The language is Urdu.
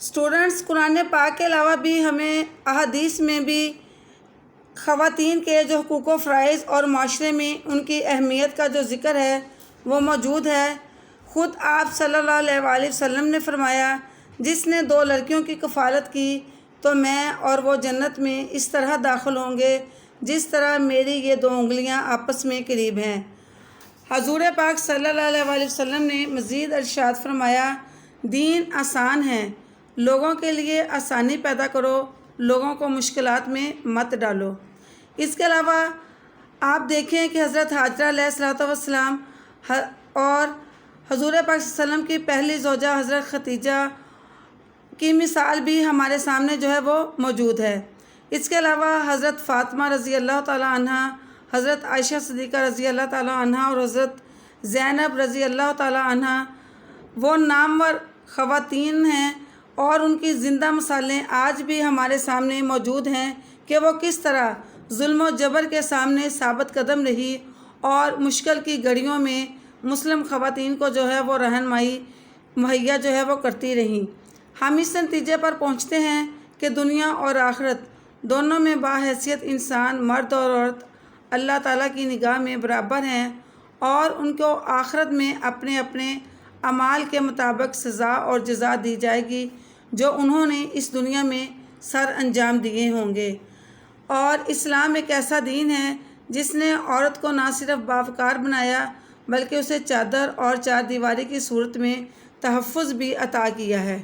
اسٹوڈنٹس، قرآن پاک کے علاوہ بھی ہمیں احادیث میں بھی خواتین کے جو حقوق و فرائض اور معاشرے میں ان کی اہمیت کا جو ذکر ہے وہ موجود ہے۔ خود آپ صلی اللہ علیہ وآلہ وسلم نے فرمایا، جس نے 2 لڑکیوں کی کفالت کی تو میں اور وہ جنت میں اس طرح داخل ہوں گے جس طرح میری یہ 2 انگلیاں آپس میں قریب ہیں۔ حضور پاک صلی اللہ علیہ وآلہ وسلم نے مزید ارشاد فرمایا، دین آسان ہے، لوگوں کے لیے آسانی پیدا کرو، لوگوں کو مشکلات میں مت ڈالو۔ اس کے علاوہ آپ دیکھیں کہ حضرت حاجرہ علیہ السلام اور حضور پاک صلی اللہ علیہ وسلم کی پہلی زوجہ حضرت ختیجہ کی مثال بھی ہمارے سامنے جو ہے وہ موجود ہے۔ اس کے علاوہ حضرت فاطمہ رضی اللہ تعالی عنہ، حضرت عائشہ صدیقہ رضی اللہ تعالی عنہ اور حضرت زینب رضی اللہ تعالی عنہ وہ نامور خواتین ہیں، اور ان کی زندہ مثالیں آج بھی ہمارے سامنے موجود ہیں کہ وہ کس طرح ظلم و جبر کے سامنے ثابت قدم رہی اور مشکل کی گھڑیوں میں مسلم خواتین کو جو ہے وہ رہنمائی مہیا جو ہے وہ کرتی رہیں۔ ہم اس نتیجے پر پہنچتے ہیں کہ دنیا اور آخرت دونوں میں باحیثیت انسان، مرد اور عورت اللہ تعالیٰ کی نگاہ میں برابر ہیں، اور ان کو آخرت میں اپنے اپنے اعمال کے مطابق سزا اور جزا دی جائے گی جو انہوں نے اس دنیا میں سر انجام دیے ہوں گے۔ اور اسلام ایک ایسا دین ہے جس نے عورت کو نہ صرف باوقار بنایا بلکہ اسے چادر اور 4 دیواری کی صورت میں تحفظ بھی عطا کیا ہے۔